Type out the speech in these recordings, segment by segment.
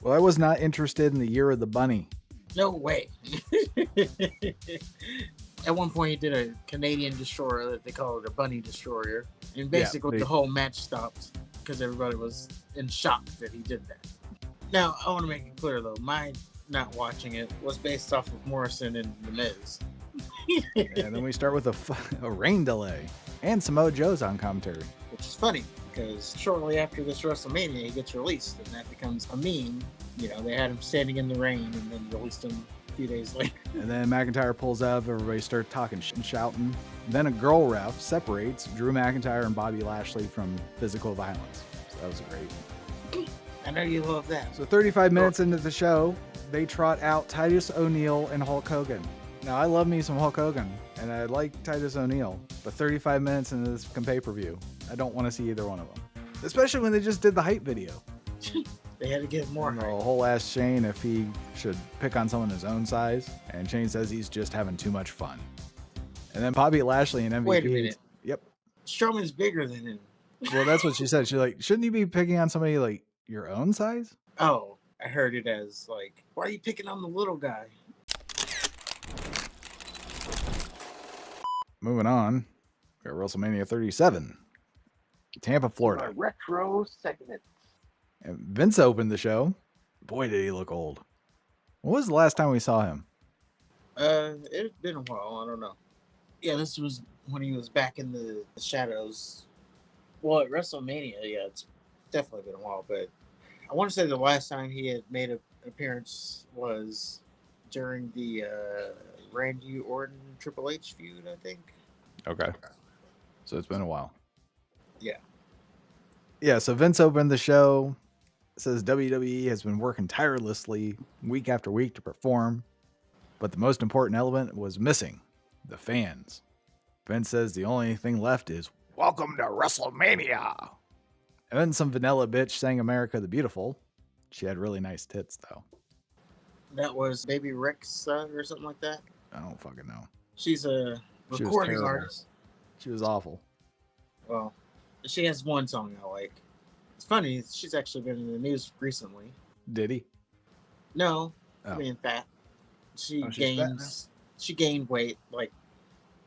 Well, I was not interested in the Year of the Bunny. No way. At one point, he did a Canadian destroyer that they call it a bunny destroyer. And basically, the whole match stopped because everybody was in shock that he did that. Now, I want to make it clear, though, my not watching it was based off of Morrison and The Miz. And then we start with a rain delay. And Samoa Joe's on commentary. Which is funny, because shortly after this WrestleMania, he gets released, and that becomes a meme. You know, they had him standing in the rain and then released him a few days later. And then McIntyre pulls up, everybody starts talking and shouting. Then a girl ref separates Drew McIntyre and Bobby Lashley from physical violence. So that was great. I know you love that. So 35 minutes into the show, they trot out Titus O'Neil and Hulk Hogan. Now, I love me some Hulk Hogan, and I like Titus O'Neil, but 35 minutes into this pay-per-view, I don't want to see either one of them. Especially when they just did the hype video. They had to get more hype. The whole asked Shane if he should pick on someone his own size, and Shane says he's just having too much fun. And then Bobby Lashley and MVP. Wait a minute. Yep. Strowman's bigger than him. Well, that's what she said. She's like, shouldn't you be picking on somebody like your own size? Oh, I heard it as like, why are you picking on the little guy? Moving on, we got WrestleMania 37, Tampa, Florida. Retro segment. And Vince opened the show. Boy, did he look old. When was the last time we saw him? It's been a while. I don't know. Yeah, this was when he was back in the shadows. Well, at WrestleMania, yeah, it's definitely been a while. But I want to say the last time he had made an appearance was during the Randy Orton Triple H feud, I think. Okay. So it's been a while. Yeah. Yeah, so Vince opened the show. Says WWE has been working tirelessly week after week to perform, but the most important element was missing, the fans. Vince says the only thing left is welcome to WrestleMania. And then some vanilla bitch sang America the Beautiful. She had really nice tits, though. That was Baby Rick's or something like that. I don't fucking know. She's a recording artist. She was awful. Well, she has one song I like. It's funny, she's actually been in the news recently. Did he? No, I mean fat. She gained weight. Like,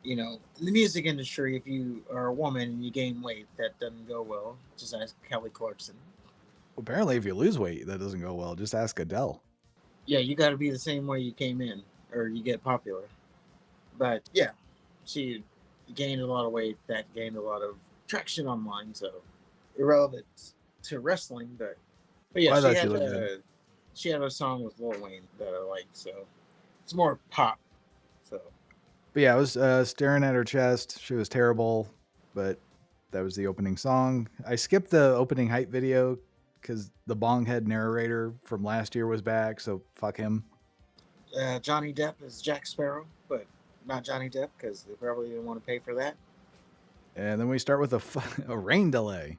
you know, in the music industry, if you are a woman and you gain weight, that doesn't go well. Just ask Kelly Clarkson. Well, apparently, if you lose weight, that doesn't go well. Just ask Adele. Yeah, you got to be the same way you came in, or you get popular. But yeah, she gained a lot of weight. That gained a lot of traction online. So irrelevant to wrestling, but yeah, she had a song with Lil Wayne that I liked. So it's more pop. So. But yeah, I was staring at her chest. She was terrible, but that was the opening song. I skipped the opening hype video because the bonghead narrator from last year was back, so fuck him. Johnny Depp is Jack Sparrow, but not Johnny Depp because they probably didn't want to pay for that. And then we start with a rain delay.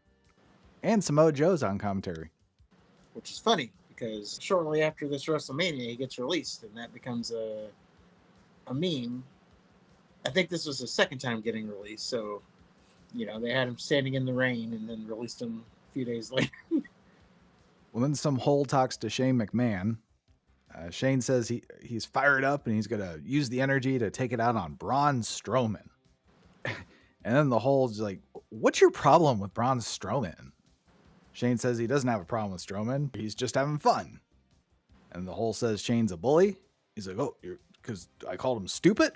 And Samoa Joe's on commentary. Which is funny because shortly after this WrestleMania, he gets released, and that becomes a meme. I think this was the second time getting released, so, you know, they had him standing in the rain and then released him a few days later. Well, then some hole talks to Shane McMahon. Shane says he's fired up and he's going to use the energy to take it out on Braun Strowman. And then the hole's like, what's your problem with Braun Strowman? Shane says he doesn't have a problem with Strowman. He's just having fun. And the hole says Shane's a bully. He's like, oh, because I called him stupid?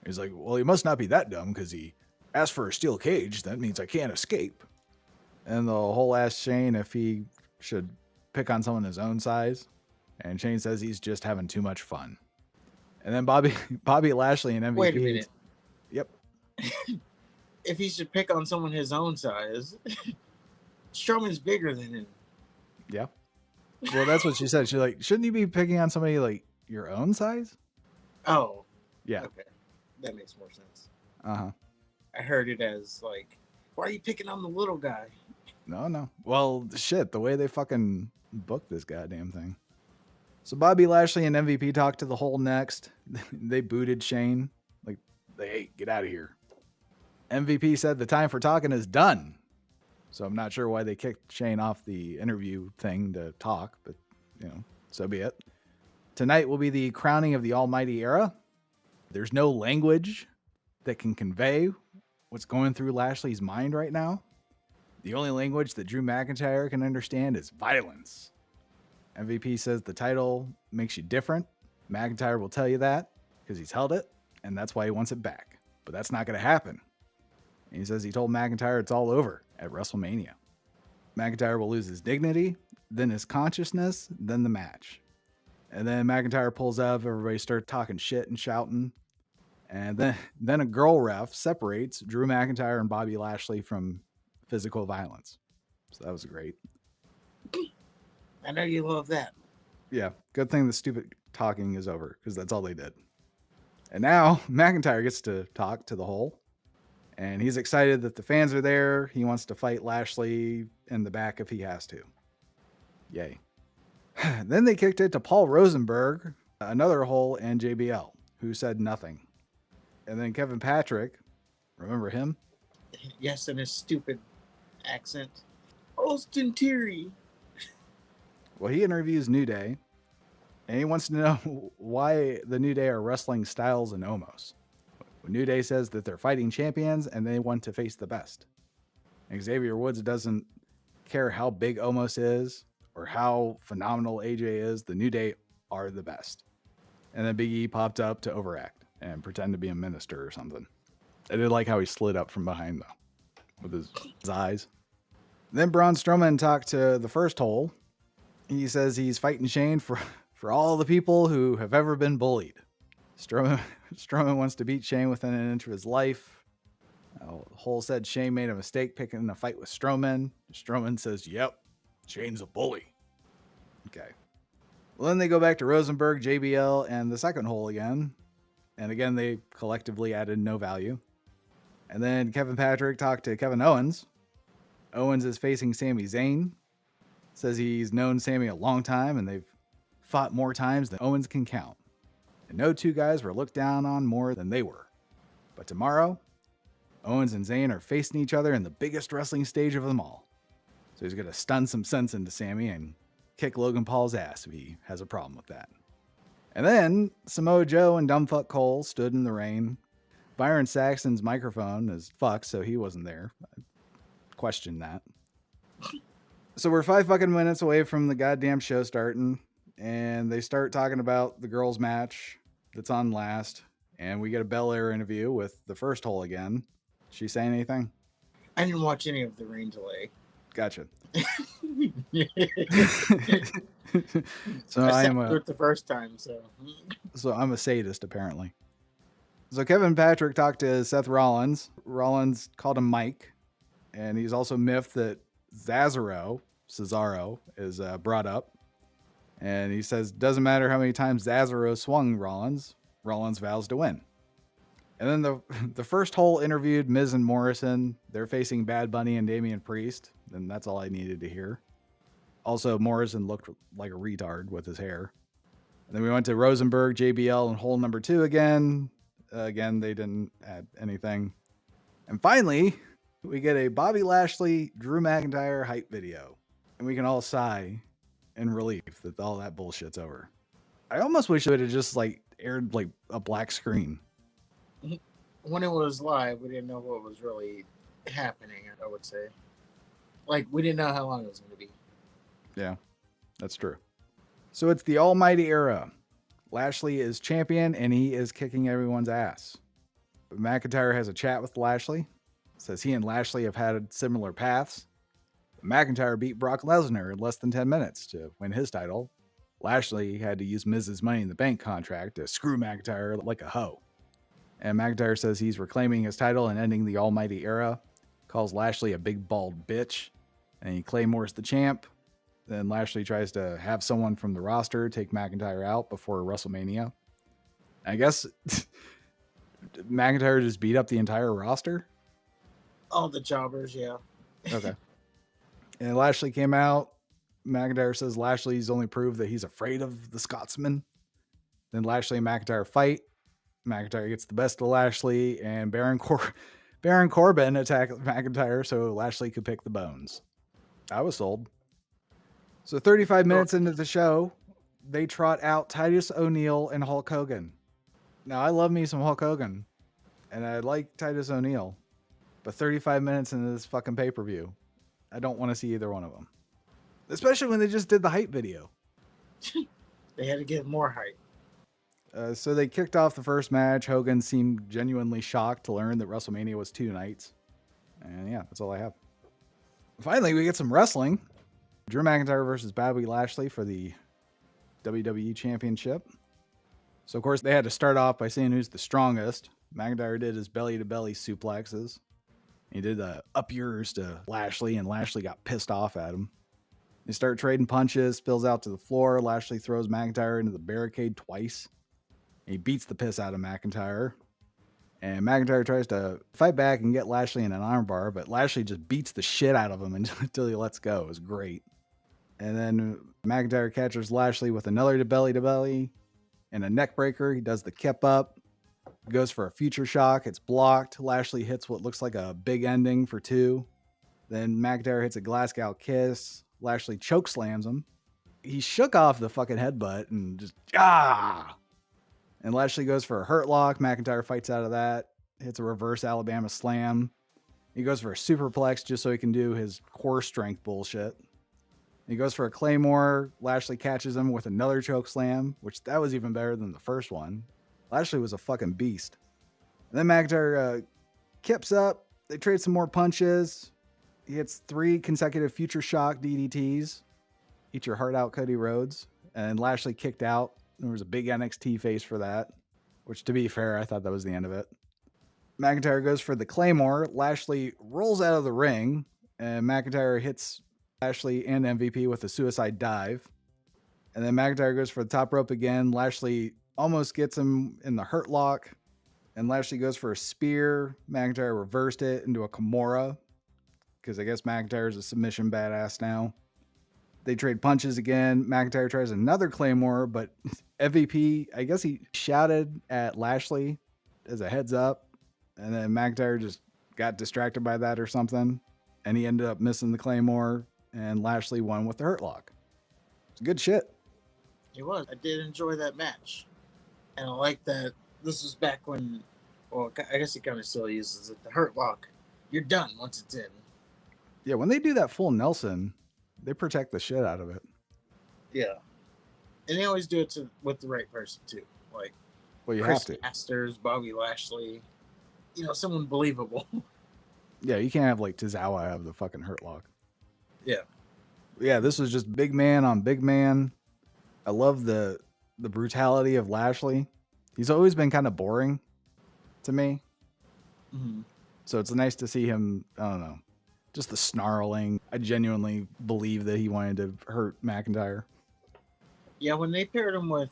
He's like, well, he must not be that dumb because he asked for a steel cage. That means I can't escape. And the hole asks Shane if he should pick on someone his own size. And Shane says he's just having too much fun. And then Bobby Lashley and MVP. Wait a minute. Yep. If he should pick on someone his own size, Strowman's bigger than him. Yeah. Well, that's what she said. She's like, shouldn't you be picking on somebody like your own size? Oh. Yeah. Okay. That makes more sense. Uh-huh. I heard it as like, why are you picking on the little guy? No. Well, shit, the way they fucking booked this goddamn thing. So Bobby Lashley and MVP talked to the hole next. They booted Shane. Like, hey, get out of here. MVP said the time for talking is done. So I'm not sure why they kicked Shane off the interview thing to talk, but so be it. Tonight will be the crowning of the Almighty Era. There's no language that can convey what's going through Lashley's mind right now. The only language that Drew McIntyre can understand is violence. MVP says the title makes you different. McIntyre will tell you that because he's held it, and that's why he wants it back. But that's not going to happen. And he says he told McIntyre it's all over at WrestleMania. McIntyre will lose his dignity, then his consciousness, then the match. And then McIntyre pulls up, everybody starts talking shit and shouting. And then a girl ref separates Drew McIntyre and Bobby Lashley from physical violence. So that was great. I know you love that. Yeah, good thing the stupid talking is over because that's all they did. And now McIntyre gets to talk to the whole. And he's excited that the fans are there. He wants to fight Lashley in the back if he has to. Yay. Then they kicked it to Paul Rosenberg, another hole, and JBL, who said nothing. And then Kevin Patrick, remember him? Yes, in his stupid accent. Austin Theory. Well, he interviews New Day, and he wants to know why the New Day are wrestling Styles and Omos. New Day says that they're fighting champions and they want to face the best. And Xavier Woods doesn't care how big Omos is or how phenomenal AJ is. The New Day are the best. And then Big E popped up to overact and pretend to be a minister or something. I did like how he slid up from behind, though, with his eyes. Then Braun Strowman talked to the first hole. He says he's fighting Shane for all the people who have ever been bullied. Strowman wants to beat Shane within an inch of his life. Hole said Shane made a mistake picking a fight with Strowman. Strowman says, yep, Shane's a bully. Okay. Well, then they go back to Rosenberg, JBL, and the second hole again. And again, they collectively added no value. And then Kevin Patrick talked to Kevin Owens. Owens is facing Sami Zayn. Says he's known Sami a long time, and they've fought more times than Owens can count. And no two guys were looked down on more than they were. But tomorrow, Owens and Zayn are facing each other in the biggest wrestling stage of them all. So he's going to stun some sense into Sami and kick Logan Paul's ass if he has a problem with that. And then Samoa Joe and Dumbfuck Cole stood in the rain. Byron Saxton's microphone is fucked, so he wasn't there. I question that. So we're 5 fucking minutes away from the goddamn show starting, and they start talking about the girls' match that's on last, and we get a Belair interview with the first hole again. She say anything? I didn't watch any of the rain delay. Gotcha. So I am it the first time, so I'm a sadist apparently. So Kevin Patrick talked to Seth Rollins. Rollins called him Mike, and he's also miffed that Cesaro is brought up, and he says doesn't matter how many times Cesaro swung Rollins vows to win. And then the first hole interviewed Miz and Morrison. They're facing Bad Bunny and Damian Priest, and that's all I needed to hear. Also, Morrison looked like a retard with his hair. And then we went to Rosenberg, JBL, and hole number 2 again. Again, they didn't add anything. And finally, we get a Bobby Lashley, Drew McIntyre hype video. And we can all sigh in relief that all that bullshit's over. I almost wish it would have just aired a black screen. When it was live, we didn't know what was really happening, I would say. We didn't know how long it was going to be. Yeah, that's true. So it's the Almighty Era. Lashley is champion, and he is kicking everyone's ass. McIntyre has a chat with Lashley. Says he and Lashley have had similar paths. McIntyre beat Brock Lesnar in less than 10 minutes to win his title. Lashley had to use Miz's Money in the Bank contract to screw McIntyre like a hoe. And McIntyre says he's reclaiming his title and ending the Almighty Era. Calls Lashley a big bald bitch. And he claymores the champ. Then Lashley tries to have someone from the roster take McIntyre out before WrestleMania. I guess McIntyre just beat up the entire roster? All the jobbers, yeah. Okay. And Lashley came out. McIntyre says Lashley's only proved that he's afraid of the Scotsman. Then Lashley and McIntyre fight. McIntyre gets the best of Lashley, and Baron Corbin attacked McIntyre so Lashley could pick the bones. I was sold. So 35 minutes into the show, they trot out Titus O'Neil and Hulk Hogan. Now, I love me some Hulk Hogan, and I like Titus O'Neil, but 35 minutes into this fucking pay-per-view, I don't want to see either one of them. Especially when they just did the hype video. They had to give more hype. So they kicked off the first match. Hogan seemed genuinely shocked to learn that WrestleMania was 2 nights. And yeah, that's all I have. Finally, we get some wrestling. Drew McIntyre versus Bobby Lashley for the WWE Championship. So, of course, they had to start off by saying who's the strongest. McIntyre did his belly-to-belly suplexes. He did up yours to Lashley, and Lashley got pissed off at him. They start trading punches, spills out to the floor. Lashley throws McIntyre into the barricade twice. He beats the piss out of McIntyre. And McIntyre tries to fight back and get Lashley in an armbar, but Lashley just beats the shit out of him until he lets go. It was great. And then McIntyre catches Lashley with another belly-to-belly and a neck breaker. He does the kip up, goes for a future shock. It's blocked. Lashley hits what looks like a big ending for 2. Then McIntyre hits a Glasgow kiss. Lashley choke slams him. He shook off the fucking headbutt and just, And Lashley goes for a hurt lock. McIntyre fights out of that. Hits a reverse Alabama slam. He goes for a superplex just so he can do his core strength bullshit. He goes for a Claymore. Lashley catches him with another choke slam, which that was even better than the first one. Lashley was a fucking beast. And then McIntyre kips up. They trade some more punches. He hits 3 consecutive future shock DDTs. Eat your heart out, Cody Rhodes. And Lashley kicked out. There was a big NXT face for that, which, to be fair, I thought that was the end of it. McIntyre goes for the Claymore. Lashley rolls out of the ring, and McIntyre hits Lashley and MVP with a suicide dive. And then McIntyre goes for the top rope again. Lashley almost gets him in the hurt lock, and Lashley goes for a spear. McIntyre reversed it into a Kimura, because I guess McIntyre is a submission badass now. They trade punches again. McIntyre tries another Claymore, but MVP, I guess he shouted at Lashley as a heads up, and then McIntyre just got distracted by that or something, and he ended up missing the Claymore, and Lashley won with the hurt lock. It's good shit. It was. I did enjoy that match. And I like that this was back when, well, I guess he kind of still uses it, the hurt lock. You're done once it's in. Yeah, when they do that full Nelson, they protect the shit out of it. Yeah. And they always do it with the right person, too. Like, well, you Chris have to. Masters, Bobby Lashley, someone believable. Yeah, you can't have, like, Tozawa have the fucking hurt lock. Yeah. Yeah, this was just big man on big man. I love the brutality of Lashley. He's always been kind of boring to me. Mm-hmm. So it's nice to see him, I don't know, just the snarling. I genuinely believe that he wanted to hurt McIntyre. Yeah, when they paired him with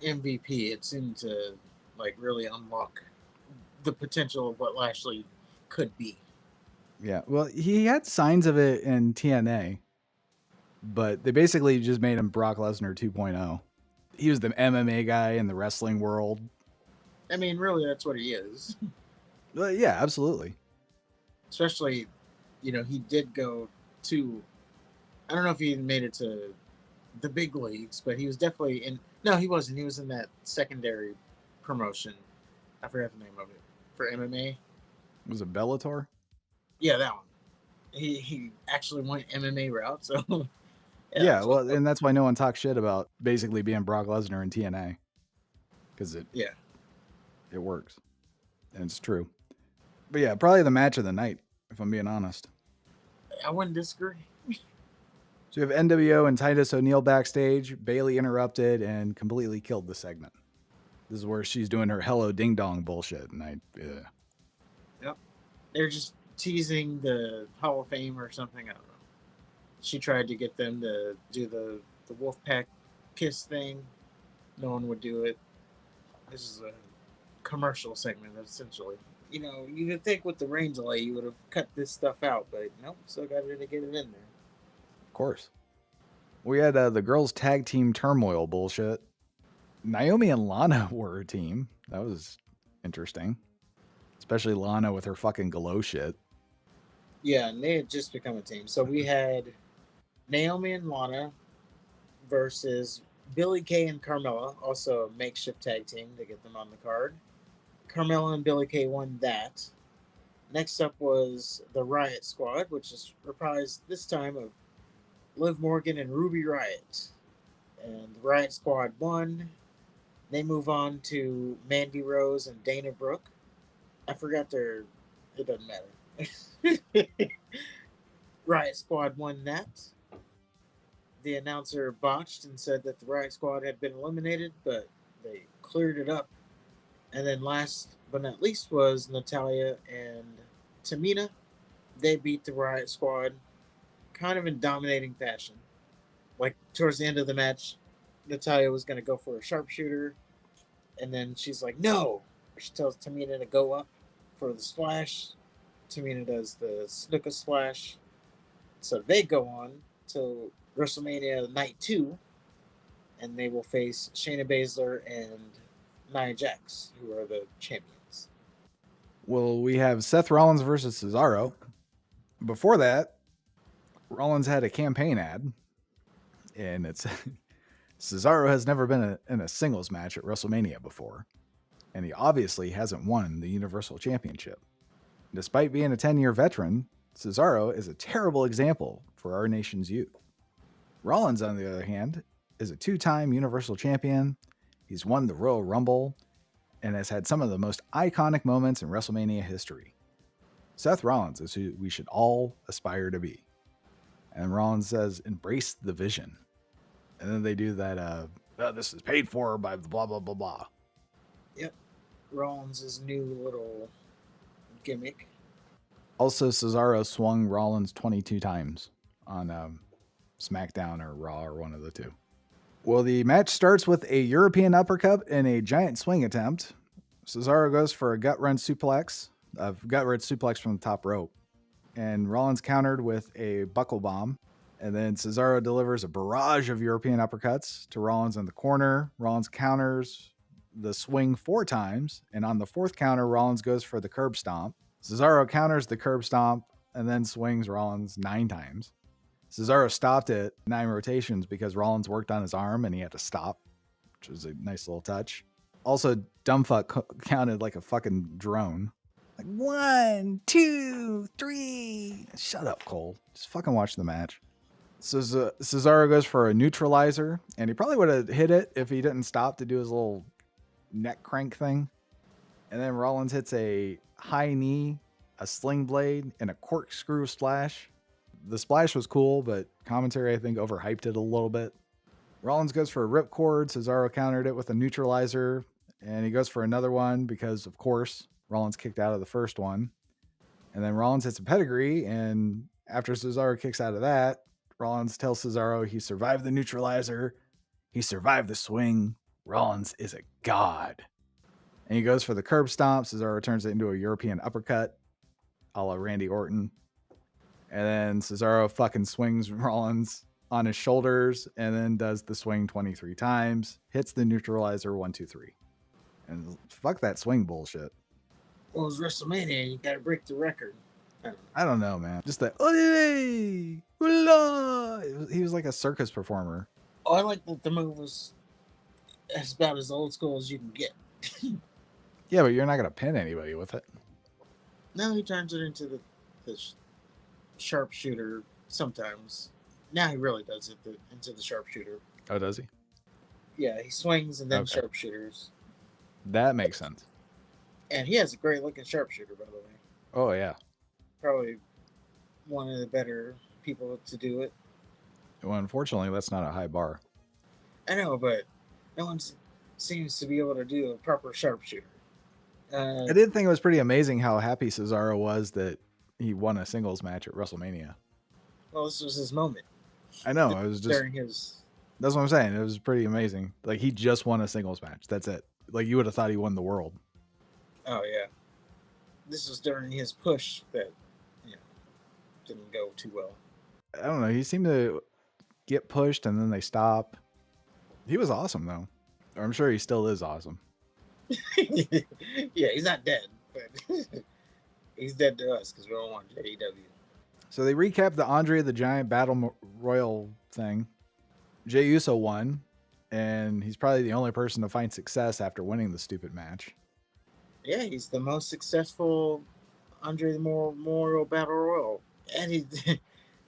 MVP, it seemed to, like, really unlock the potential of what Lashley could be. Yeah, well, he had signs of it in TNA, but they basically just made him Brock Lesnar 2.0. He was the MMA guy in the wrestling world. I mean, really, that's what he is. Well, yeah, absolutely. Especially, he did go to, I don't know if he made it to the big leagues, but he was definitely in, no, he wasn't. He was in that secondary promotion. I forgot the name of it. For MMA. Was it Bellator? Yeah, that one. He actually went MMA route, so... Yeah, well, and that's why no one talks shit about basically being Brock Lesnar in TNA. Because it works. And it's true. But yeah, probably the match of the night, if I'm being honest. I wouldn't disagree. So you have NWO and Titus O'Neil backstage. Bayley interrupted and completely killed the segment. This is where she's doing her hello ding dong bullshit. And Yep. They're just teasing the Hall of Fame or something. I don't know. She tried to get them to do the Wolfpack kiss thing. No one would do it. This is a commercial segment, essentially. You would think with the rain delay you would have cut this stuff out, but nope, still got to get it in there. Of course. We had the girls' tag team turmoil bullshit. Naomi and Lana were a team. That was interesting. Especially Lana with her fucking glow shit. Yeah, and they had just become a team. So we had Naomi and Lana versus Billy Kay and Carmella, also a makeshift tag team to get them on the card. Carmella and Billy Kay won that. Next up was the Riot Squad, which is reprised this time of Liv Morgan and Ruby Riot. And the Riot Squad won. They move on to Mandy Rose and Dana Brooke. I forgot their. It doesn't matter. Riot Squad won that. The announcer botched and said that the Riot Squad had been eliminated, but they cleared it up. And then last but not least was Natalia and Tamina. They beat the Riot Squad kind of in dominating fashion. Like towards the end of the match, Natalia was going to go for a sharpshooter, and then she's like, no. She tells Tamina to go up for the splash. Tamina does the Snuka splash. So they go on to WrestleMania Night 2, and they will face Shayna Baszler and Nia Jax, who are the champions. Well, we have Seth Rollins versus Cesaro. Before that, Rollins had a campaign ad, and it's Cesaro has never been in a singles match at WrestleMania before, and he obviously hasn't won the Universal Championship. Despite being a 10-year veteran, Cesaro is a terrible example for our nation's youth. Rollins, on the other hand, is a 2-time Universal Champion. He's won the Royal Rumble and has had some of the most iconic moments in WrestleMania history. Seth Rollins is who we should all aspire to be. And Rollins says, embrace the vision. And then they do that, this is paid for by blah, blah, blah, blah. Yep. Rollins' new little gimmick. Also, Cesaro swung Rollins 22 times on SmackDown or Raw or one of the two. Well, the match starts with a European uppercut and a giant swing attempt. Cesaro goes for a gut wrench suplex from the top rope. And Rollins countered with a buckle bomb. And then Cesaro delivers a barrage of European uppercuts to Rollins in the corner. Rollins counters the swing 4 times. And on the 4th counter, Rollins goes for the curb stomp. Cesaro counters the curb stomp and then swings Rollins 9 times. Cesaro stopped at 9 rotations because Rollins worked on his arm and he had to stop, which was a nice little touch. Also, Dumbfuck counted like a fucking drone. Like 1, 2, 3. Shut up, Cole. Just fucking watch the match. So Cesaro goes for a neutralizer, and he probably would have hit it if he didn't stop to do his little neck crank thing. And then Rollins hits a high knee, a sling blade, and a corkscrew splash. The splash was cool, but commentary, I think, overhyped it a little bit. Rollins goes for a ripcord. Cesaro countered it with a neutralizer, and he goes for another one because, of course, Rollins kicked out of the first one. And then Rollins hits a pedigree, and after Cesaro kicks out of that, Rollins tells Cesaro he survived the neutralizer. He survived the swing. Rollins is a god. And he goes for the curb stomp. Cesaro turns it into a European uppercut, a la Randy Orton. And then Cesaro fucking swings Rollins on his shoulders and then does the swing 23 times, hits the neutralizer 1, 2, 3. And fuck that swing bullshit. Well, it was WrestleMania. You got to break the record. I don't know, man. Just that. He was like a circus performer. Oh, I like that the move was about as old school as you can get. Yeah, but you're not going to pin anybody with it. No, he turns it into the sharpshooter sometimes. Now he really does it into the sharpshooter. Oh, does he? Yeah, he swings and then sharpshooters. That makes sense. And he has a great looking sharpshooter, by the way. Oh, yeah. Probably one of the better people to do it. Well, unfortunately, that's not a high bar. I know, but no one seems to be able to do a proper sharpshooter. I did think it was pretty amazing how happy Cesaro was that he won a singles match at WrestleMania. Well, this was his moment. I know. It was just during his. That's what I'm saying. It was pretty amazing. Like, he just won a singles match. That's it. Like, you would have thought he won the world. Oh, yeah. This was during his push that, didn't go too well. I don't know. He seemed to get pushed and then they stop. He was awesome, though. Or I'm sure he still is awesome. Yeah, he's not dead, but he's dead to us because we don't want AEW. So they recap the Andre the Giant Battle Royal thing. Jey Uso won, and he's probably the only person to find success after winning the stupid match. Yeah, he's the most successful Andre the Memorial Battle Royal, and he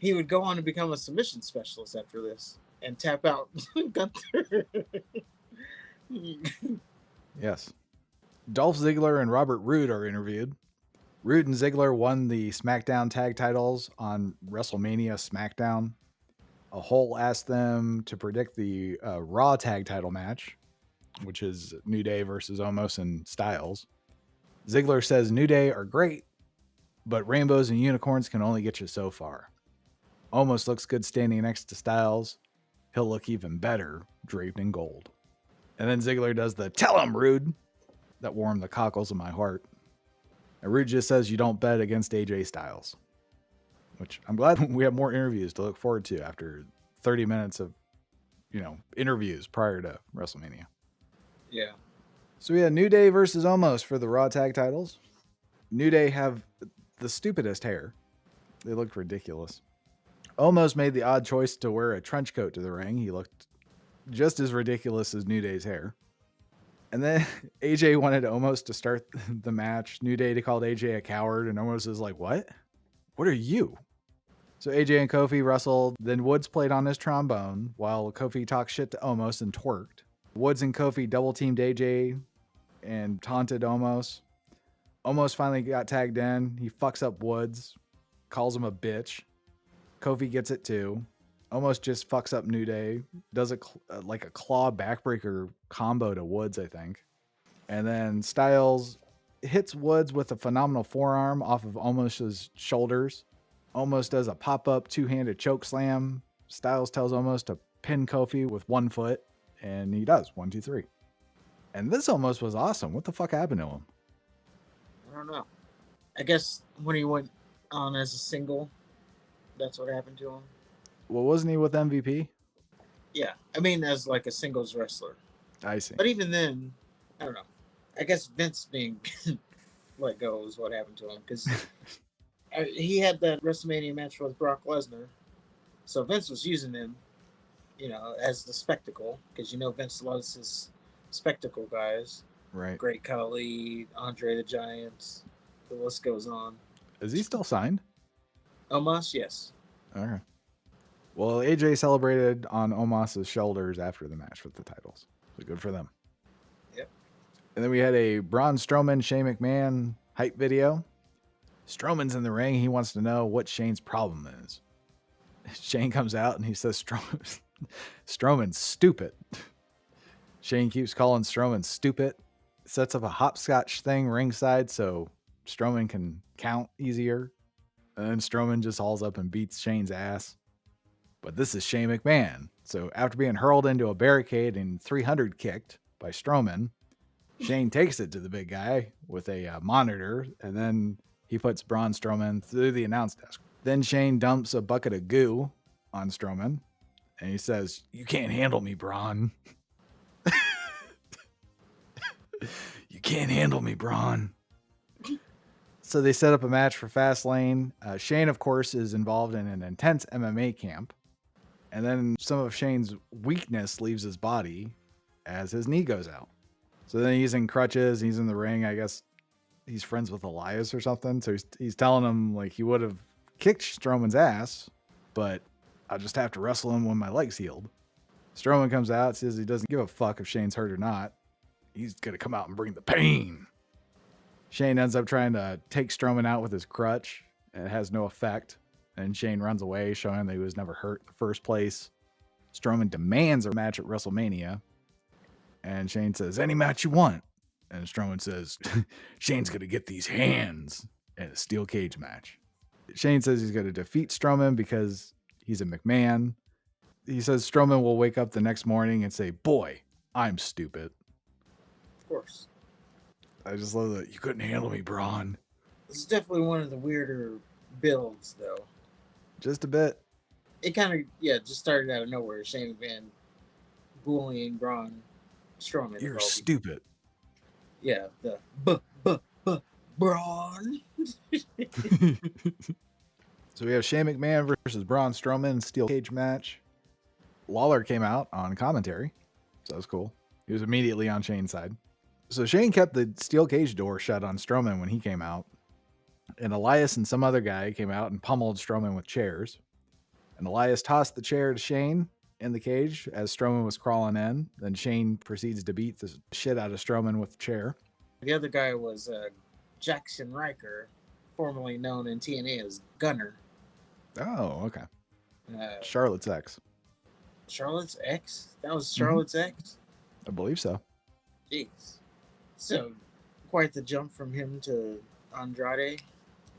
he would go on to become a submission specialist after this and tap out Gunther. Yes. Dolph Ziggler and Robert Roode are interviewed. Roode and Ziggler won the SmackDown tag titles on WrestleMania SmackDown. A Hole asked them to predict the Raw tag title match, which is New Day versus Omos and Styles. Ziggler says New Day are great, but rainbows and unicorns can only get you so far. Omos looks good standing next to Styles. He'll look even better draped in gold. And then Ziggler does the "Tell him, Rude" that warmed the cockles of my heart. And Rude just says you don't bet against AJ Styles, which I'm glad we have more interviews to look forward to after 30 minutes of, interviews prior to WrestleMania. Yeah. So we had New Day versus Omos for the Raw tag titles. New Day have the stupidest hair. They looked ridiculous. Omos made the odd choice to wear a trench coat to the ring. He looked just as ridiculous as New Day's hair. And then AJ wanted Omos to start the match. New Day called AJ a coward, and Omos is like, "What? What are you?" So AJ and Kofi wrestled. Then Woods played on his trombone while Kofi talked shit to Omos and twerked. Woods and Kofi double teamed AJ and taunted Omos. Omos finally got tagged in. He fucks up Woods, calls him a bitch. Kofi gets it too. Omos just fucks up New Day, does like a claw backbreaker combo to Woods, I think. And then Styles hits Woods with a phenomenal forearm off of Omos's shoulders. Omos does a pop-up two-handed choke slam. Styles tells Omos to pin Kofi with 1 foot, and he does. 1, 2, 3. And this Omos was awesome. What the fuck happened to him? I don't know. I guess when he went on as a single, that's what happened to him. Well, wasn't he with MVP? Yeah, I mean as like a singles wrestler. I see. But even then, I don't know. I guess Vince being let go is what happened to him because he had that WrestleMania match with Brock Lesnar, so Vince was using him, as the spectacle because Vince loves his spectacle guys. Right. Great Khali, Andre the Giant, the list goes on. Is he still signed? Omos, yes. Okay. Well, AJ celebrated on Omos's shoulders after the match with the titles. So good for them. Yep. And then we had a Braun Strowman, Shane McMahon hype video. Strowman's in the ring. He wants to know what Shane's problem is. Shane comes out and he says Strowman's stupid. Shane keeps calling Strowman stupid. Sets up a hopscotch thing ringside so Strowman can count easier. And then Strowman just hauls up and beats Shane's ass. But this is Shane McMahon. So after being hurled into a barricade and 300 kicked by Strowman, Shane takes it to the big guy with a monitor, and then he puts Braun Strowman through the announce desk. Then Shane dumps a bucket of goo on Strowman, and he says, "You can't handle me, Braun." "You can't handle me, Braun." So they set up a match for Fastlane. Shane, of course, is involved in an intense MMA camp. And then some of Shane's weakness leaves his body as his knee goes out. So then he's in crutches. He's in the ring. I guess he's friends with Elias or something. So he's telling him like he would have kicked Strowman's ass, but I'll just have to wrestle him when my leg's healed. Strowman comes out, says he doesn't give a fuck if Shane's hurt or not. He's going to come out and bring the pain. Shane ends up trying to take Strowman out with his crutch, and it has no effect. And Shane runs away, showing that he was never hurt in the first place. Strowman demands a match at WrestleMania. And Shane says, "Any match you want." And Strowman says, "Shane's going to get these hands in a steel cage match." Shane says he's going to defeat Strowman because he's a McMahon. He says Strowman will wake up the next morning and say, "Boy, I'm stupid." Of course. I just love that. "You couldn't handle me, Braun." This is definitely one of the weirder builds, though. Just a bit. It kind of, just started out of nowhere. Shane McMahon bullying Braun Strowman. "You're stupid." Yeah, the Braun. So we have Shane McMahon versus Braun Strowman in steel cage match. Lawler came out on commentary, so that was cool. He was immediately on Shane's side. So Shane kept the steel cage door shut on Strowman when he came out. And Elias and some other guy came out and pummeled Strowman with chairs. And Elias tossed the chair to Shane in the cage as Strowman was crawling in. Then Shane proceeds to beat the shit out of Strowman with the chair. The other guy was Jackson Riker, formerly known in TNA as Gunner. Oh, okay. Charlotte's ex. Charlotte's ex? That was Charlotte's ex? I believe so. Jeez. So, quite the jump from him to Andrade.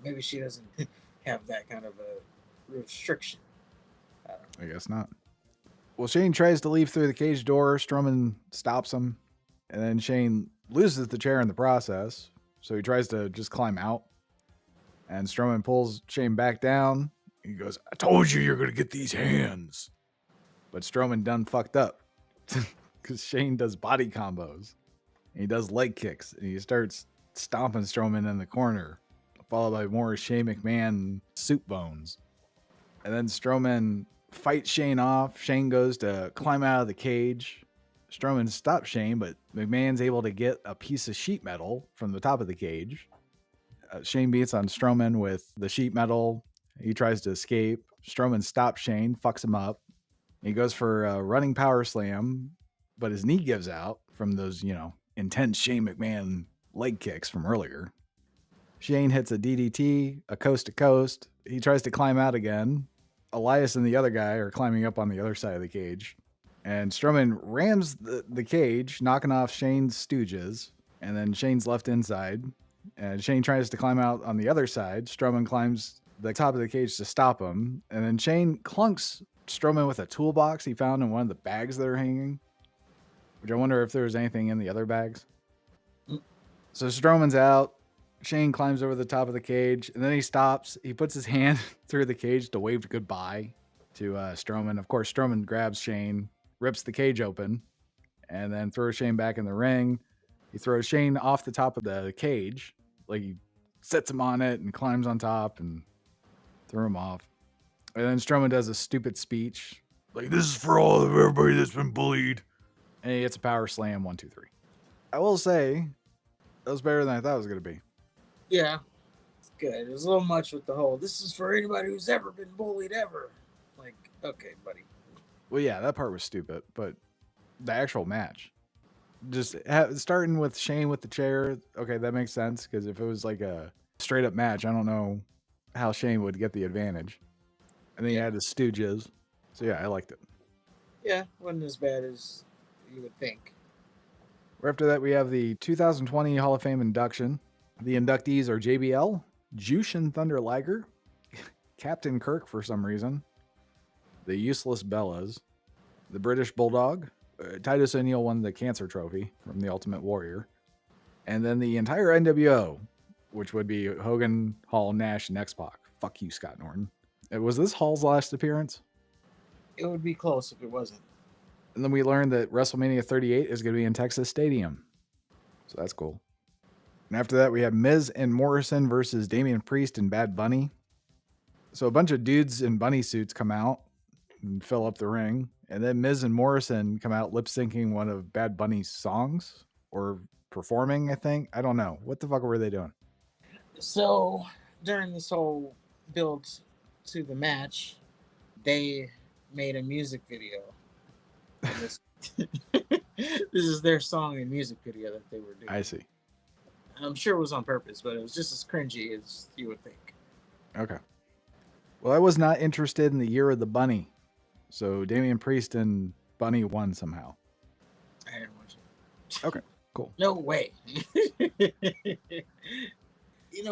Maybe she doesn't have that kind of a restriction. I guess not. Well, Shane tries to leave through the cage door. Strowman stops him. And then Shane loses the chair in the process. So he tries to just climb out. And Strowman pulls Shane back down. He goes, I told you you're going to get these hands. But Strowman done fucked up. Because Shane does body combos. And he does leg kicks. And he starts stomping Strowman in the corner. Followed by more Shane McMahon soup bones. And then Strowman fights Shane off. Shane goes to climb out of the cage. Strowman stops Shane, but McMahon's able to get a piece of sheet metal from the top of the cage. Shane beats on Strowman with the sheet metal. He tries to escape. Strowman stops Shane, fucks him up. He goes for a running power slam, but his knee gives out from those, intense Shane McMahon leg kicks from earlier. Shane hits a DDT, a coast to coast. He tries to climb out again. Elias and the other guy are climbing up on the other side of the cage. And Strowman rams the cage, knocking off Shane's stooges. And then Shane's left inside. And Shane tries to climb out on the other side. Strowman climbs the top of the cage to stop him. And then Shane clunks Strowman with a toolbox he found in one of the bags that are hanging. Which I wonder if there was anything in the other bags. So Strowman's out. Shane climbs over the top of the cage, and then he stops. He puts his hand through the cage to wave goodbye to Strowman. Of course, Strowman grabs Shane, rips the cage open, and then throws Shane back in the ring. He throws Shane off the top of the cage, like he sets him on it and climbs on top and throw him off. And then Strowman does a stupid speech, like, this is for all of everybody that's been bullied. And he hits a power slam, 1, 2, 3. I will say, that was better than I thought it was going to be. Yeah, it's good. It was a little much with the whole, this is for anybody who's ever been bullied ever. Like, okay, buddy. Well, yeah, that part was stupid, but the actual match, just starting with Shane with the chair, okay, that makes sense, because if it was like a straight up match, I don't know how Shane would get the advantage. And then you had the Stooges, so yeah, I liked it. Yeah, wasn't as bad as you would think. After that, we have the 2020 Hall of Fame induction. The inductees are JBL, Jushin Thunder Liger, Captain Kirk for some reason, the Useless Bellas, the British Bulldog, Titus O'Neil won the Cancer Trophy from the Ultimate Warrior, and then the entire NWO, which would be Hogan, Hall, Nash, and X-Pac. Fuck you, Scott Norton. Was this Hall's last appearance? It would be close if it wasn't. And then we learned that WrestleMania 38 is going to be in Texas Stadium. So that's cool. And after that, we have Miz and Morrison versus Damian Priest and Bad Bunny. So a bunch of dudes in bunny suits come out and fill up the ring. And then Miz and Morrison come out lip syncing one of Bad Bunny's songs or performing, I think. I don't know. What the fuck were they doing? So during this whole build to the match, they made a music video. This is their song and music video that they were doing. I see. I'm sure it was on purpose, but it was just as cringy as you would think. Okay. Well, I was not interested in the Year of the Bunny. So Damian Priest and Bunny won somehow. I didn't watch it. Okay, cool. No way.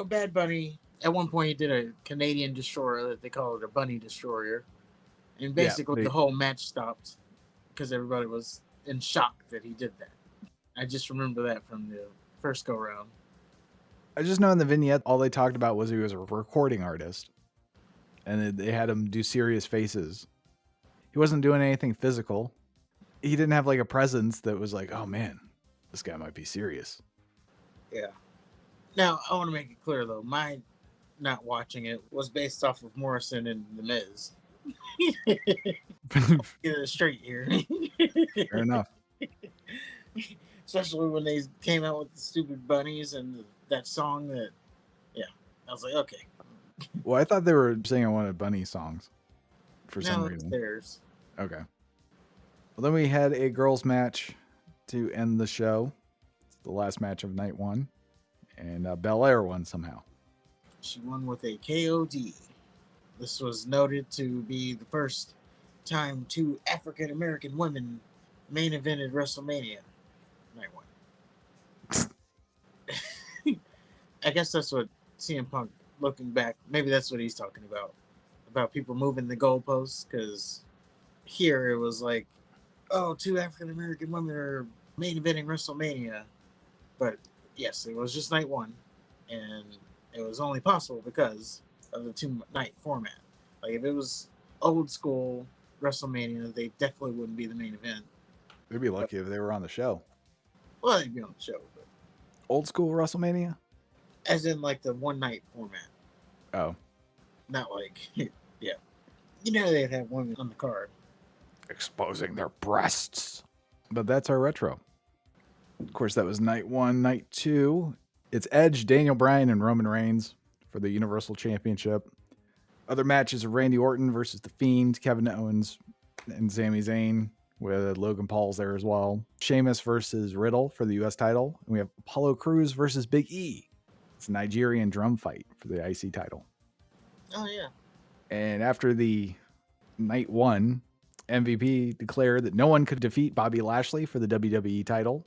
Bad Bunny, at one point he did a Canadian destroyer that they call it a bunny destroyer. And basically the whole match stopped because everybody was in shock that he did that. I just remember that from the first go round. I just know in the vignette, all they talked about was he was a recording artist. And they had him do serious faces. He wasn't doing anything physical. He didn't have like a presence that was like, oh man, this guy might be serious. Yeah. Now, I want to make it clear though, my not watching it was based off of Morrison and The Miz. Get it straight here. Fair enough. Especially when they came out with the stupid bunnies and that song that, yeah, I was like, okay. Well, I thought they were singing one of Bunny songs for some No, it's reason. theirs. Okay. Well, then we had a girls' match to end the show. It's the last match of night one. And Belair won somehow. She won with a KOD. This was noted to be the first time two African American women main evented WrestleMania night one. I guess that's what CM Punk, looking back, maybe that's what he's talking about people moving the goalposts. Because here it was like, oh, two African American women are main eventing WrestleMania, but yes, it was just night one, and it was only possible because of the 2 night format. Like if it was old school WrestleMania, they definitely wouldn't be the main event. They'd be lucky if they were on the show. Well, they'd be on the show, but Old school WrestleMania? as in like the 1 night format, Oh. not like yeah. You know they'd have women on the card. Exposing their breasts. But that's our retro. Of course, that was night one. Night two, it's Edge, Daniel Bryan, and Roman Reigns for the Universal Championship. Other matches are Randy Orton versus The Fiend, Kevin Owens, and Sami Zayn, with Logan Paul's there as well. Sheamus versus Riddle for the U.S. title. And we have Apollo Crews versus Big E. It's a Nigerian drum fight for the IC title. Oh yeah. And after the night one, MVP declared that no one could defeat Bobby Lashley for the WWE title.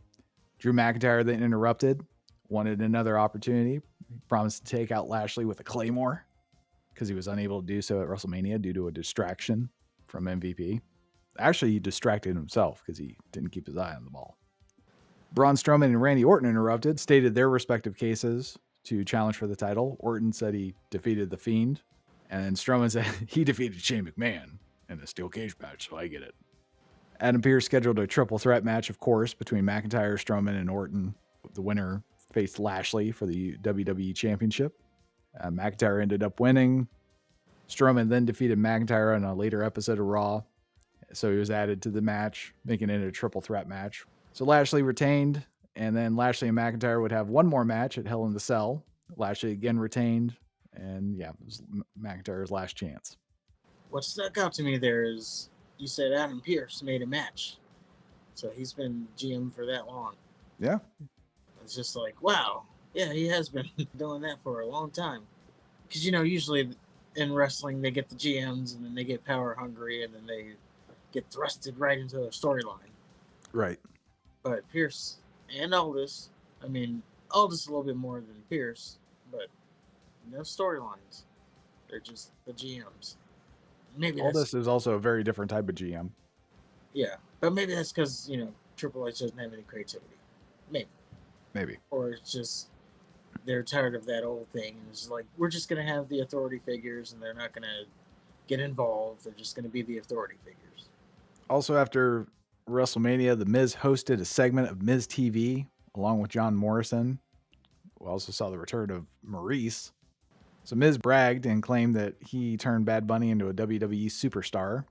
Drew McIntyre then interrupted, wanted another opportunity, promised to take out Lashley with a Claymore because he was unable to do so at WrestleMania due to a distraction from MVP. Actually, he distracted himself because he didn't keep his eye on the ball. Braun Strowman and Randy Orton interrupted, stated their respective cases to challenge for the title. Orton said he defeated The Fiend, and then Strowman said he defeated Shane McMahon in a steel cage match, so I get it. Adam Pearce scheduled a triple threat match, of course, between McIntyre, Strowman, and Orton. The winner faced Lashley for the WWE Championship. McIntyre ended up winning. Strowman then defeated McIntyre on a later episode of Raw, so he was added to the match, making it a triple threat match. So Lashley retained, and then Lashley and McIntyre would have one more match at Hell in the Cell. Lashley again retained, and yeah, it was McIntyre's last chance. What stuck out to me there is you said Adam Pearce made a match, so he's been GM for that long. Yeah. It's just like, wow, yeah, he has been doing that for a long time. Because usually in wrestling they get the GMs and then they get power hungry and then they get thrusted right into a storyline. Right. But Pearce and Aldis, Aldis a little bit more than Pearce, but no storylines. They're just the GMs. Maybe Aldis is also a very different type of GM. Yeah, but maybe that's because Triple H doesn't have any creativity. Maybe. Or it's just they're tired of that old thing, and it's like we're just gonna have the authority figures, and they're not gonna get involved. They're just gonna be the authority figures. Also, after WrestleMania, The Miz hosted a segment of Miz TV along with John Morrison. We also saw the return of Maurice. So Miz bragged and claimed that he turned Bad Bunny into a WWE superstar.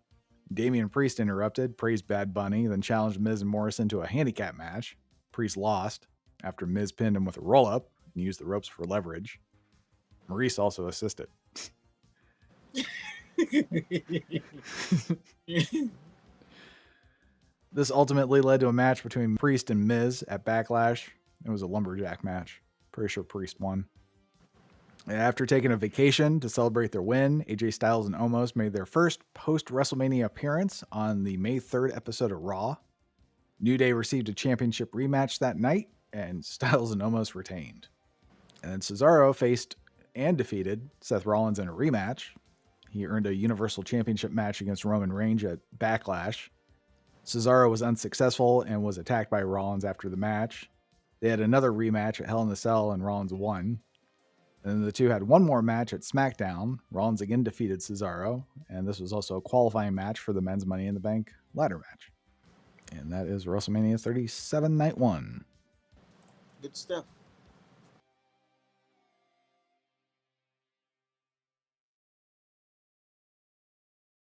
Damian Priest interrupted, praised Bad Bunny, then challenged Miz and Morrison to a handicap match. Priest lost after Miz pinned him with a roll-up and used the ropes for leverage. Maurice also assisted. This ultimately led to a match between Priest and Miz at Backlash. It was a lumberjack match. Pretty sure Priest won. After taking a vacation to celebrate their win, AJ Styles and Omos made their first post-WrestleMania appearance on the May 3rd episode of Raw. New Day received a championship rematch that night, and Styles and Omos retained. And then Cesaro faced and defeated Seth Rollins in a rematch. He earned a Universal Championship match against Roman Reigns at Backlash. Cesaro was unsuccessful and was attacked by Rollins after the match. They had another rematch at Hell in the Cell, and Rollins won. And then the two had one more match at SmackDown. Rollins again defeated Cesaro, and this was also a qualifying match for the men's Money in the Bank ladder match. And that is WrestleMania 37 Night 1. Good stuff.